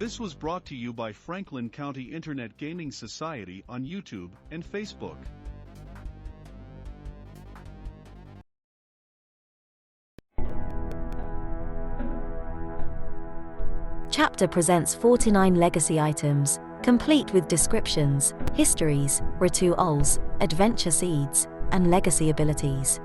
This was brought to you by Franklin County Internet Gaming Society on YouTube and Facebook. Chapter presents 49 legacy items, complete with descriptions, histories, rituals, adventure seeds, and legacy abilities.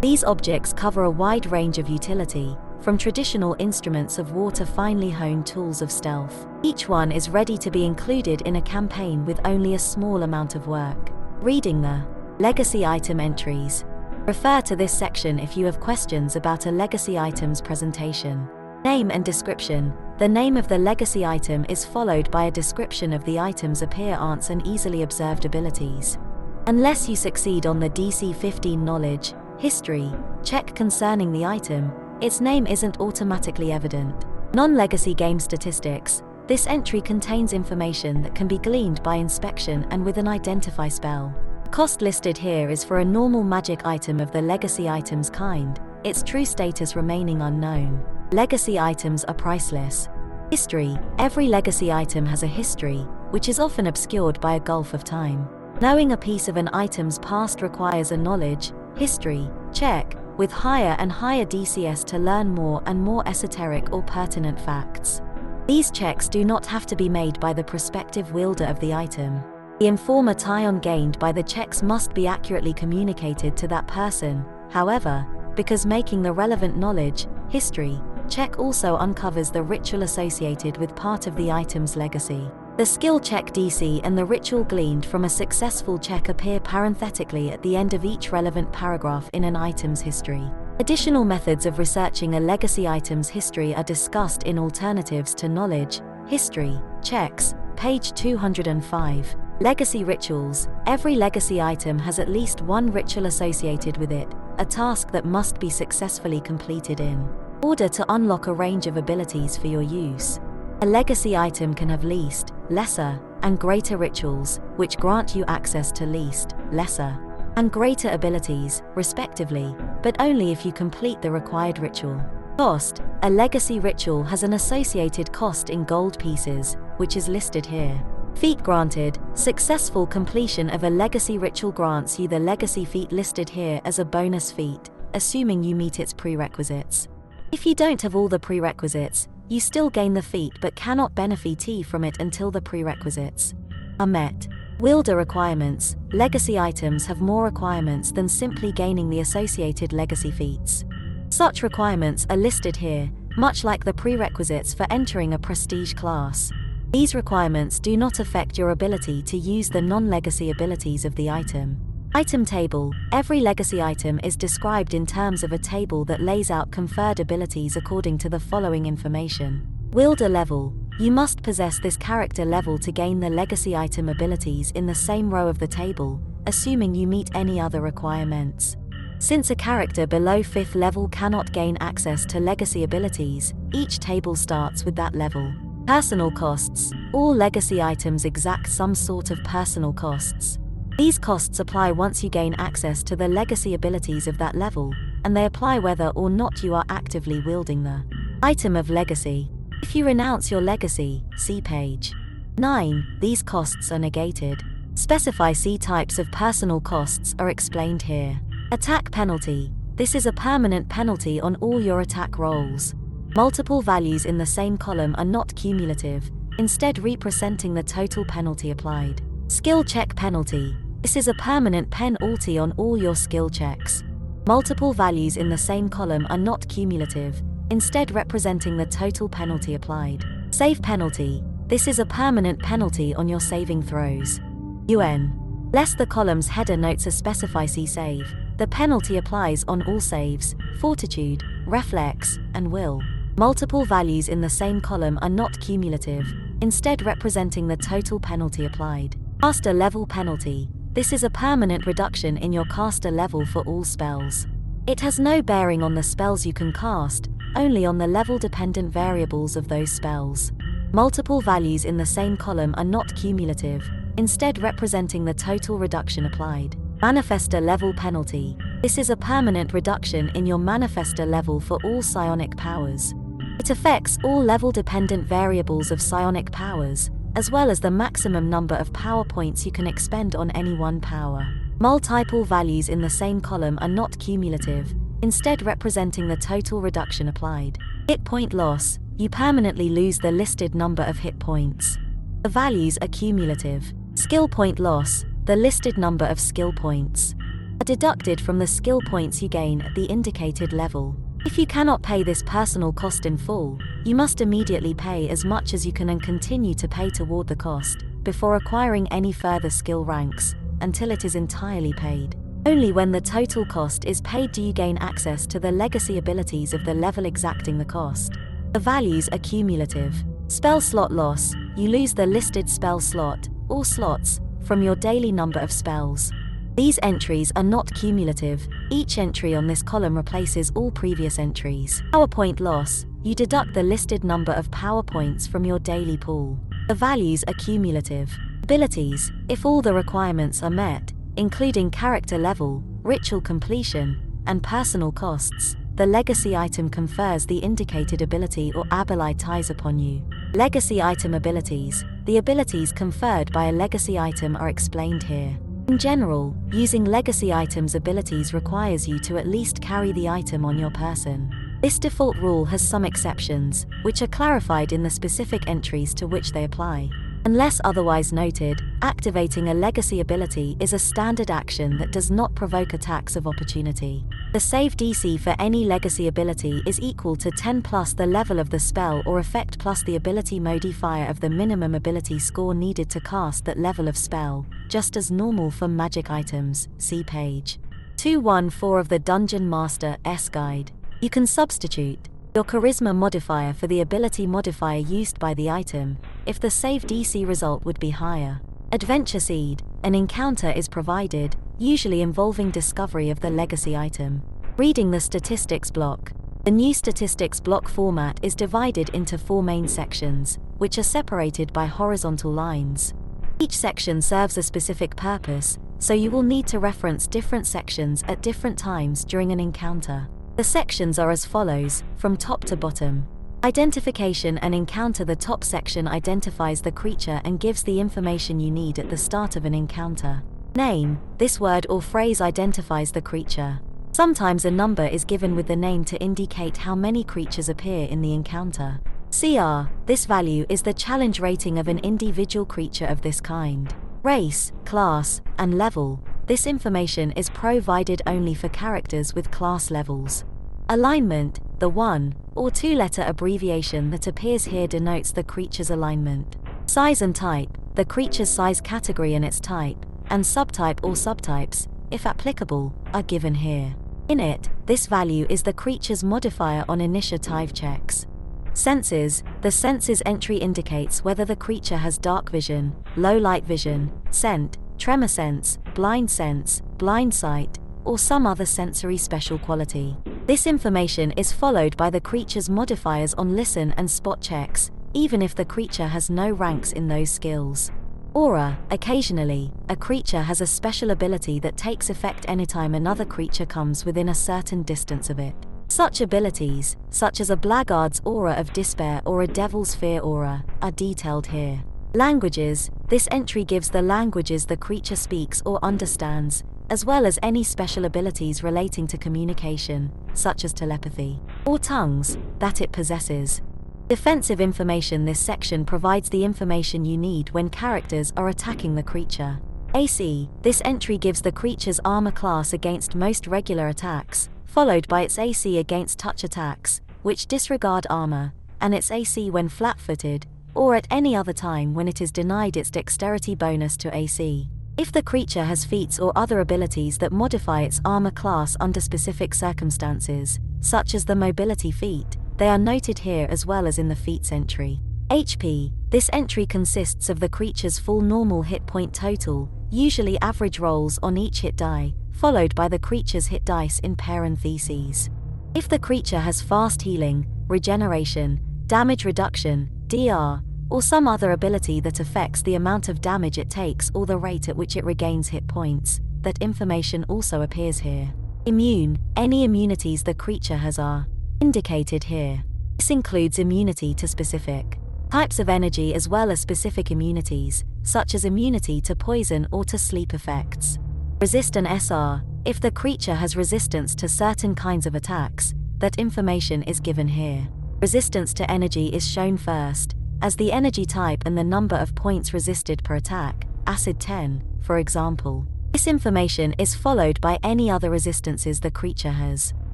These objects cover a wide range of utility, from traditional instruments of war to finely honed tools of stealth. Each one is ready to be included in a campaign with only a small amount of work. Reading the legacy item entries. Refer to this section if you have questions about a legacy item's presentation. Name and description. The name of the legacy item is followed by a description of the item's appearance and easily observed abilities. Unless you succeed on the DC 15 knowledge, history, check concerning the item, its name isn't automatically evident. Non-legacy game statistics. This entry contains information that can be gleaned by inspection and with an identify spell. The cost listed here is for a normal magic item of the legacy item's kind, its true status remaining unknown. Legacy items are priceless. History. Every legacy item has a history, which is often obscured by a gulf of time. Knowing a piece of an item's past requires a knowledge, history, check, with higher and higher DCS to learn more and more esoteric or pertinent facts. These checks do not have to be made by the prospective wielder of the item. The informer tie-on gained by the checks must be accurately communicated to that person, however, because making the relevant knowledge, history, check also uncovers the ritual associated with part of the item's legacy. The skill check DC and the ritual gleaned from a successful check appear parenthetically at the end of each relevant paragraph in an item's history. Additional methods of researching a legacy item's history are discussed in Alternatives to Knowledge, History, Checks, page 205. Legacy rituals. Every legacy item has at least one ritual associated with it, a task that must be successfully completed in order to unlock a range of abilities for your use. A legacy item can have least, lesser, and greater rituals, which grant you access to least, lesser, and greater abilities, respectively, but only if you complete the required ritual. Cost. A legacy ritual has an associated cost in gold pieces, which is listed here. Feat granted. Successful completion of a legacy ritual grants you the legacy feat listed here as a bonus feat, assuming you meet its prerequisites. If you don't have all the prerequisites, you still gain the feat but cannot benefit from it until the prerequisites are met. Wielder requirements. Legacy items have more requirements than simply gaining the associated legacy feats. Such requirements are listed here, much like the prerequisites for entering a prestige class. These requirements do not affect your ability to use the non-legacy abilities of the item. Item table. Every legacy item is described in terms of a table that lays out conferred abilities according to the following information. Wielder level. You must possess this character level to gain the legacy item abilities in the same row of the table, assuming you meet any other requirements. Since a character below 5th level cannot gain access to legacy abilities, each table starts with that level. Personal costs. All legacy items exact some sort of personal costs. These costs apply once you gain access to the legacy abilities of that level, and they apply whether or not you are actively wielding the item of legacy. If you renounce your legacy, see page 9, these costs are negated. Specify C types of personal costs are explained here. Attack penalty. This is a permanent penalty on all your attack rolls. Multiple values in the same column are not cumulative, instead representing the total penalty applied. Skill check penalty. This is a permanent penalty on all your skill checks. Multiple values in the same column are not cumulative, instead representing the total penalty applied. Save penalty. This is a permanent penalty on your saving throws. Less the column's header notes a specify C save, the penalty applies on all saves, fortitude, reflex, and will. Multiple values in the same column are not cumulative, instead representing the total penalty applied. Caster level penalty. This is a permanent reduction in your caster level for all spells. It has no bearing on the spells you can cast, only on the level-dependent variables of those spells. Multiple values in the same column are not cumulative, instead representing the total reduction applied. Manifester level penalty. This is a permanent reduction in your manifester level for all psionic powers. It affects all level-dependent variables of psionic powers, as well as the maximum number of power points you can expend on any one power. Multiple values in the same column are not cumulative, instead representing the total reduction applied. Hit point loss: you permanently lose the listed number of hit points. The values are cumulative. Skill point loss: the listed number of skill points are deducted from the skill points you gain at the indicated level. If you cannot pay this personal cost in full, you must immediately pay as much as you can and continue to pay toward the cost, before acquiring any further skill ranks, until it is entirely paid. Only when the total cost is paid do you gain access to the legacy abilities of the level exacting the cost. The values are cumulative. Spell slot loss: you lose the listed spell slot, or slots, from your daily number of spells. These entries are not cumulative. Each entry on this column replaces all previous entries. Power point loss: you deduct the listed number of power points from your daily pool. The values are cumulative. Abilities: if all the requirements are met, including character level, ritual completion, and personal costs, the legacy item confers the indicated ability or ability ties upon you. Legacy item abilities: the abilities conferred by a legacy item are explained here. In general, using legacy items' abilities requires you to at least carry the item on your person. This default rule has some exceptions, which are clarified in the specific entries to which they apply. Unless otherwise noted, activating a legacy ability is a standard action that does not provoke attacks of opportunity. The save DC for any legacy ability is equal to 10 plus the level of the spell or effect plus the ability modifier of the minimum ability score needed to cast that level of spell, just as normal for magic items. See page 214 of the Dungeon Master's Guide. You can substitute your charisma modifier for the ability modifier used by the item, if the save DC result would be higher. Adventure Seed: an encounter is provided, usually involving discovery of the legacy item. Reading the statistics block. The new statistics block format is divided into 4 main sections, which are separated by horizontal lines. Each section serves a specific purpose, so you will need to reference different sections at different times during an encounter. The sections are as follows, from top to bottom. Identification and encounter: the top section identifies the creature and gives the information you need at the start of an encounter. Name: this word or phrase identifies the creature. Sometimes a number is given with the name to indicate how many creatures appear in the encounter. CR: this value is the challenge rating of an individual creature of this kind. Race, class, and level: this information is provided only for characters with class levels. Alignment: the 1 or 2-letter abbreviation that appears here denotes the creature's alignment. Size and type: the creature's size category and its type, and subtype or subtypes, if applicable, are given here. Init: this value is the creature's modifier on initiative checks. Senses: the senses entry indicates whether the creature has dark vision, low light vision, scent, tremor sense, blind sight, or some other sensory special quality. This information is followed by the creature's modifiers on listen and spot checks, even if the creature has no ranks in those skills. Aura: occasionally, a creature has a special ability that takes effect anytime another creature comes within a certain distance of it. Such abilities, such as a blackguard's aura of despair or a devil's fear aura, are detailed here. Languages: this entry gives the languages the creature speaks or understands, as well as any special abilities relating to communication, such as telepathy, or tongues, that it possesses. Defensive information: this section provides the information you need when characters are attacking the creature. AC: this entry gives the creature's armor class against most regular attacks, followed by its AC against touch attacks, which disregard armor, and its AC when flat-footed, or at any other time when it is denied its dexterity bonus to AC. If the creature has feats or other abilities that modify its armor class under specific circumstances, such as the mobility feat, they are noted here as well as in the feats entry. HP: this entry consists of the creature's full normal hit point total, usually average rolls on each hit die, followed by the creature's hit dice in parentheses. If the creature has fast healing, regeneration, damage reduction, DR, or some other ability that affects the amount of damage it takes or the rate at which it regains hit points, that information also appears here. Immune: any immunities the creature has are indicated here. This includes immunity to specific types of energy as well as specific immunities, such as immunity to poison or to sleep effects. Resist an SR. If the creature has resistance to certain kinds of attacks, that information is given here. Resistance to energy is shown first, as the energy type and the number of points resisted per attack, acid 10, for example. This information is followed by any other resistances the creature has.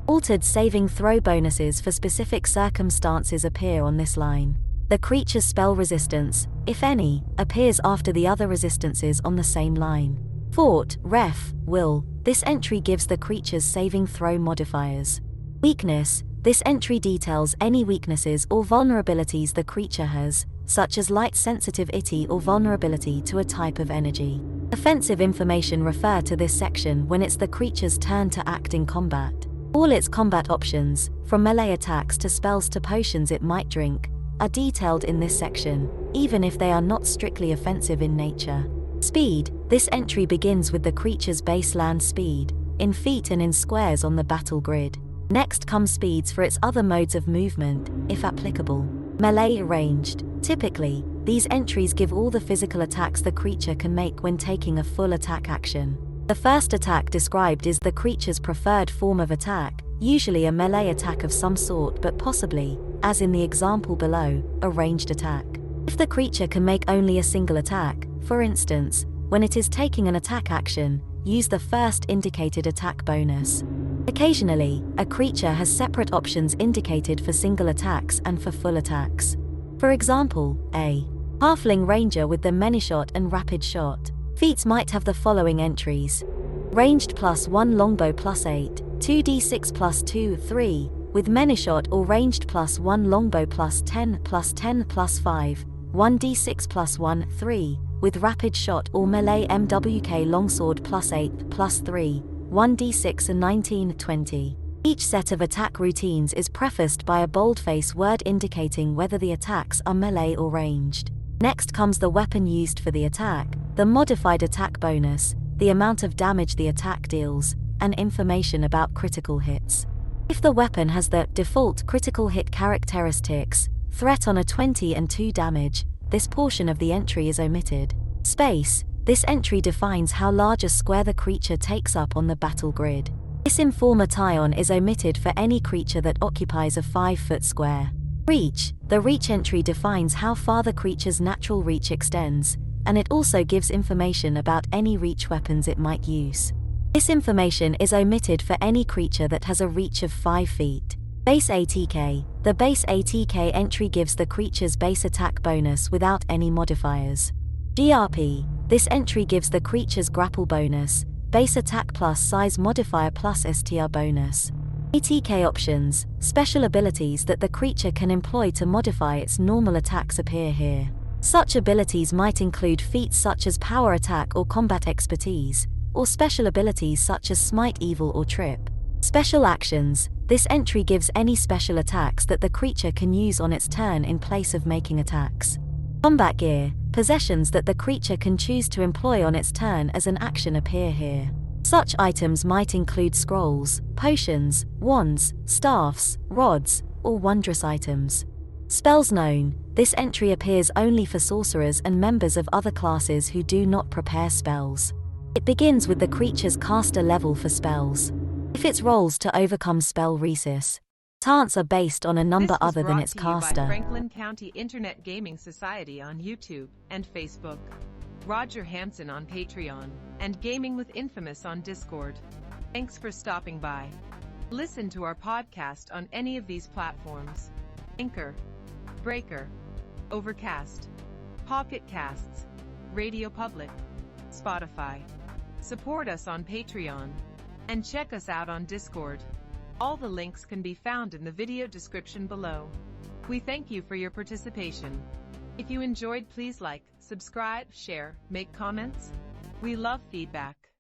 Altered saving throw bonuses for specific circumstances appear on this line. The creature's spell resistance, if any, appears after the other resistances on the same line. Fort, Ref, Will. This entry gives the creature's saving throw modifiers. Weakness. This entry details any weaknesses or vulnerabilities the creature has, such as light sensitivity or vulnerability to a type of energy. Offensive information refer to this section when it's the creature's turn to act in combat. All its combat options, from melee attacks to spells to potions it might drink, are detailed in this section, even if they are not strictly offensive in nature. Speed. This entry begins with the creature's base land speed, in feet and in squares on the battle grid. Next come speeds for its other modes of movement, if applicable. Melee ranged. Typically, these entries give all the physical attacks the creature can make when taking a full attack action. The first attack described is the creature's preferred form of attack, usually a melee attack of some sort but possibly, as in the example below, a ranged attack. If the creature can make only a single attack, for instance, when it is taking an attack action, use the first indicated attack bonus. Occasionally, a creature has separate options indicated for single attacks and for full attacks. For example, a halfling ranger with the many shot and rapid shot. Feats might have the following entries. Ranged +1 longbow +8, 2d6 +2, 3, with many shot or ranged +1 longbow +10 +5, 1d6 +1, 3, with rapid shot or melee MWK longsword +8 +3, 1d6 and 19, 20. Each set of attack routines is prefaced by a boldface word indicating whether the attacks are melee or ranged. Next comes the weapon used for the attack, the modified attack bonus, the amount of damage the attack deals, and information about critical hits. If the weapon has the default critical hit characteristics, threat on a 20 and 2 damage, this portion of the entry is omitted. Space. This entry defines how large a square the creature takes up on the battle grid. This information is omitted for any creature that occupies a 5-foot square. Reach. The reach entry defines how far the creature's natural reach extends, and it also gives information about any reach weapons it might use. This information is omitted for any creature that has a reach of 5 feet. Base ATK. The base ATK entry gives the creature's base attack bonus without any modifiers. GRP. This entry gives the creature's grapple bonus, base attack plus size modifier plus STR bonus. ATK options. Special abilities that the creature can employ to modify its normal attacks appear here. Such abilities might include feats such as power attack or combat expertise, or special abilities such as smite evil or trip. Special actions. This entry gives any special attacks that the creature can use on its turn in place of making attacks. Combat gear. Possessions that the creature can choose to employ on its turn as an action appear here. Such items might include scrolls, potions, wands, staffs, rods, or wondrous items. Spells known. This entry appears only for sorcerers and members of other classes who do not prepare spells. It begins with the creature's caster level for spells. If it rolls to overcome spell resist, taunts are based on a number other than its caster. By Franklin County Internet Gaming Society on YouTube and Facebook, Roger Hansen on Patreon, and Gaming with Infamous on Discord. Thanks for stopping by. Listen to our podcast on any of these platforms: Anchor, Breaker, Overcast, Pocket Casts, Radio Public, Spotify. Support us on Patreon, and check us out on Discord. All the links can be found in the video description below. We thank you for your participation. If you enjoyed, please like, subscribe, share, make comments. We love feedback.